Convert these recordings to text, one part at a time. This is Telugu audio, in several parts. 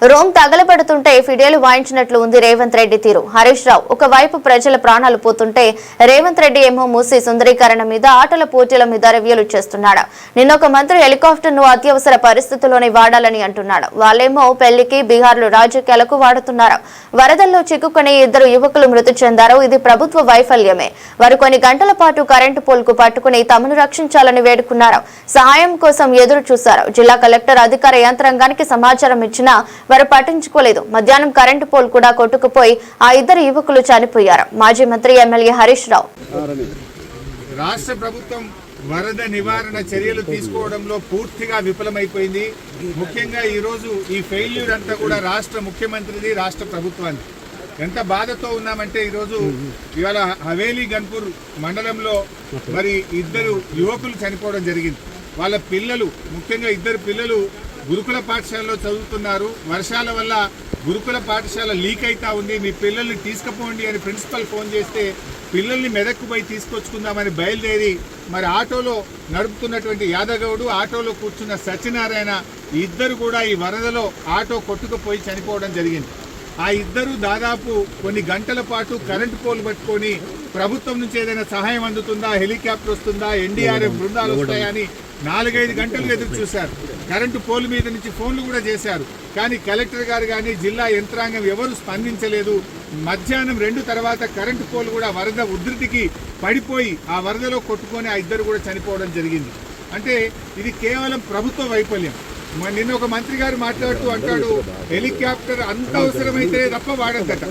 రోమ్ తగలబడుతుంటే ఫిడేలు వాయించినట్లు ఉంది రేవంత్ రెడ్డి తీరు. హరీష్ రావు ఒకవైపు ప్రజల ప్రాణాలు పోతుంటే రేవంత్ రెడ్డి ఏమో మూసి సుందరీకరణ మీద ఆటల పోటీల మీద రివ్యూలు చేస్తున్నాడు. నిన్నొక మంత్రి హెలికాప్టర్ ను అత్యవసర పరిస్థితుల్లోనే వాడాలని అంటున్నాడు. వాళ్ళేమో పెళ్లికి బీహార్లో రాజకీయాలకు వాడుతున్నారు. వరదల్లో చిక్కుకుని 2 యువకులు మృతి చెందారు. ఇది ప్రభుత్వ వైఫల్యమే. వారు కొన్ని గంటల పాటు కరెంటు పోల్కు పట్టుకుని తమను రక్షించాలని వేడుకున్నారు. సహాయం కోసం ఎదురు చూశారు. జిల్లా కలెక్టర్ అధికార యంత్రాంగానికి సమాచారం ఇచ్చినా వారు పట్టించుకోలేదు. మధ్యాహ్నం కరెంటు పోల్ కూడా కొట్టుకుపోయి ఆ 2 యువకులు చనిపోయారు. మాజీ మంత్రి ఎమ్మెల్యే హరీష్ రావు రాష్ట్ర ప్రభుత్వం వరద నివారణ చర్యలు తీసుకోవడంలో పూర్తిగా విఫలమైపోయింది. ముఖ్యంగా ఈరోజు ఈ ఫెయిల్యూర్ అంతా కూడా రాష్ట్ర ముఖ్యమంత్రిది, రాష్ట్ర ప్రభుత్వాన్ని. ఎంత బాధతో ఉన్నామంటే ఈరోజు ఇవాళ హవేలీ గన్పూర్ మండలంలో మరి 2 యువకులు చనిపోవడం జరిగింది. వాళ్ళ పిల్లలు, ముఖ్యంగా 2 పిల్లలు గురుకుల పాఠశాలలో చదువుతున్నారు. వర్షాల వల్ల గురుకుల పాఠశాల లీక్ అవుతా ఉంది, మీ పిల్లల్ని తీసుకుపోండి అని ప్రిన్సిపల్ ఫోన్ చేస్తే పిల్లల్ని మెదక్కు పోయి తీసుకొచ్చుకుందామని బయలుదేరి మరి ఆటోలో నడుపుతున్నటువంటి యాదగౌడు, ఆటోలో కూర్చున్న సత్యనారాయణ 2 కూడా ఈ వరదలో ఆటో కొట్టుకుపోయి చనిపోవడం జరిగింది. ఆ 2 దాదాపు కొన్ని గంటల పాటు కరెంటు పోల్ పట్టుకొని ప్రభుత్వం నుంచి ఏదైనా సహాయం అందుతుందా, హెలికాప్టర్ వస్తుందా, ఎన్డీఆర్ఎఫ్ బృందాలు వస్తాయా అని 4-5 గంటలు ఎదురు చూశారు. కరెంటు పోల్ మీద నుంచి ఫోన్లు కూడా చేశారు. కానీ కలెక్టర్ గారు కానీ జిల్లా యంత్రాంగం ఎవరు స్పందించలేదు. మధ్యాహ్నం 2 తర్వాత కరెంటు పోల్ కూడా వరద ఉధృతికి పడిపోయి ఆ వరదలో కొట్టుకొని ఆ 2 కూడా చనిపోవడం జరిగింది. అంటే ఇది కేవలం ప్రభుత్వ వైఫల్యం. నిన్న ఒక మంత్రి గారు మాట్లాడుతూ అంటాడు, హెలికాప్టర్ అంత అవసరమైతే తప్ప వాడద్దట.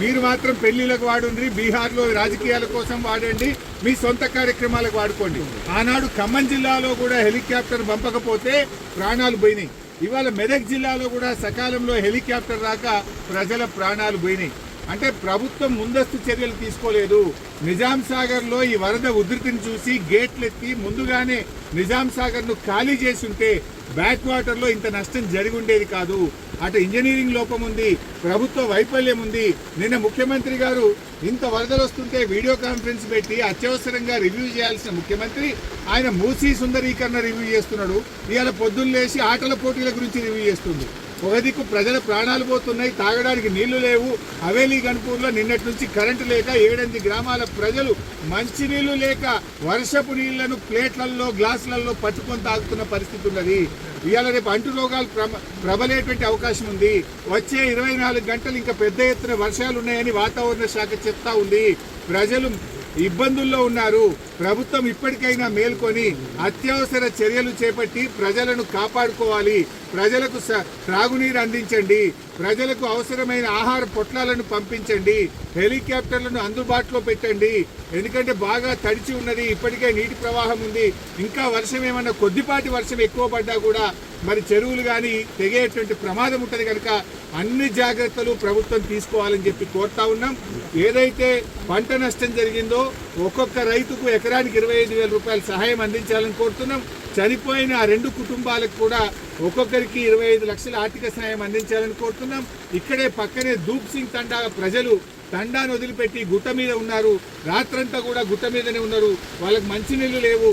మీరు మాత్రం పెళ్లిలకు వాడండి, బీహార్లో రాజకీయాల కోసం వాడండి, మీ సొంత కార్యక్రమాలకు వాడుకోండి. ఆనాడు ఖమ్మం జిల్లాలో కూడా హెలికాప్టర్ పంపకపోతే ప్రాణాలు పోయినాయి. ఇవాళ మెదక్ జిల్లాలో కూడా సకాలంలో హెలికాప్టర్ రాక ప్రజల ప్రాణాలు పోయినాయి. అంటే ప్రభుత్వం ముందస్తు చర్యలు తీసుకోలేదు. నిజాం సాగర్లో ఈ వరద ఉధృతిని చూసి గేట్లు ఎత్తి ముందుగానే నిజాం సాగర్ను ఖాళీ చేసి ఉంటే బ్యాక్ వాటర్లో ఇంత నష్టం జరిగి ఉండేది కాదు. అటు ఇంజనీరింగ్ లోపం ఉంది, ప్రభుత్వ వైఫల్యం ఉంది. నిన్న ముఖ్యమంత్రి గారు ఇంత వరదలు వస్తుంటే వీడియో కాన్ఫరెన్స్ పెట్టి అత్యవసరంగా రివ్యూ చేయాల్సిన ముఖ్యమంత్రి ఆయన మూసీ సుందరీకరణ రివ్యూ చేస్తున్నాడు. ఇవాళ పొద్దున్న లేచి ఆటల పోటీల గురించి రివ్యూ చేస్తుంది. ఒక దిక్కు ప్రజల ప్రాణాలు పోతున్నాయి, తాగడానికి నీళ్లు లేవు. హవేలీ గన్పూర్లో నిన్నటి నుంచి కరెంటు లేక 7-8 గ్రామాల ప్రజలు మంచినీళ్లు లేక వర్షపు నీళ్లను ప్లేట్లలో, గ్లాసులలో పట్టుకొని తాగుతున్న పరిస్థితి ఉన్నది. ఇవాళ రేపు అంటు రోగాలు ప్రబలేటువంటి అవకాశం ఉంది. వచ్చే 24 గంటలు ఇంకా పెద్ద ఎత్తున వర్షాలు ఉన్నాయని వాతావరణ శాఖ చెప్తా ఉంది. ప్రజలు ఇబ్బందుల్లో ఉన్నారు. ప్రభుత్వం ఇప్పటికైనా మేల్కొని అత్యవసర చర్యలు చేపట్టి ప్రజలను కాపాడుకోవాలి. ప్రజలకు త్రాగునీరు అందించండి, ప్రజలకు అవసరమైన ఆహార పొట్లాలను పంపించండి, హెలికాప్టర్లను అందుబాటులో పెట్టండి. ఎందుకంటే బాగా తడిచి ఉన్నది, ఇప్పటికే నీటి ప్రవాహం ఉంది. ఇంకా వర్షం ఏమన్నా కొద్దిపాటి వర్షం ఎక్కువ పడ్డా కూడా మరి చెరువులు కానీ తెగేటువంటి ప్రమాదం ఉంటుంది. కనుక అన్ని జాగ్రత్తలు ప్రభుత్వం తీసుకోవాలని చెప్పి కోరుతా ఉన్నాం. ఏదైతే పంట నష్టం జరిగిందో ఒక్కొక్క రైతుకు ఎకరానికి 25,000 రూపాయల సహాయం అందించాలని కోరుతున్నాం. చనిపోయిన ఆ 2 కుటుంబాలకు కూడా ఒక్కొక్కరికి 25 లక్షల ఆర్థిక సహాయం అందించాలని కోరుతున్నాం. ఇక్కడే పక్కనే ధూప్ సింగ్ తండా ప్రజలు తండాను వదిలిపెట్టి గుట్ట మీద ఉన్నారు. రాత్రంతా కూడా గుట్ట మీదనే ఉన్నారు. వాళ్ళకి మంచినీళ్ళు లేవు.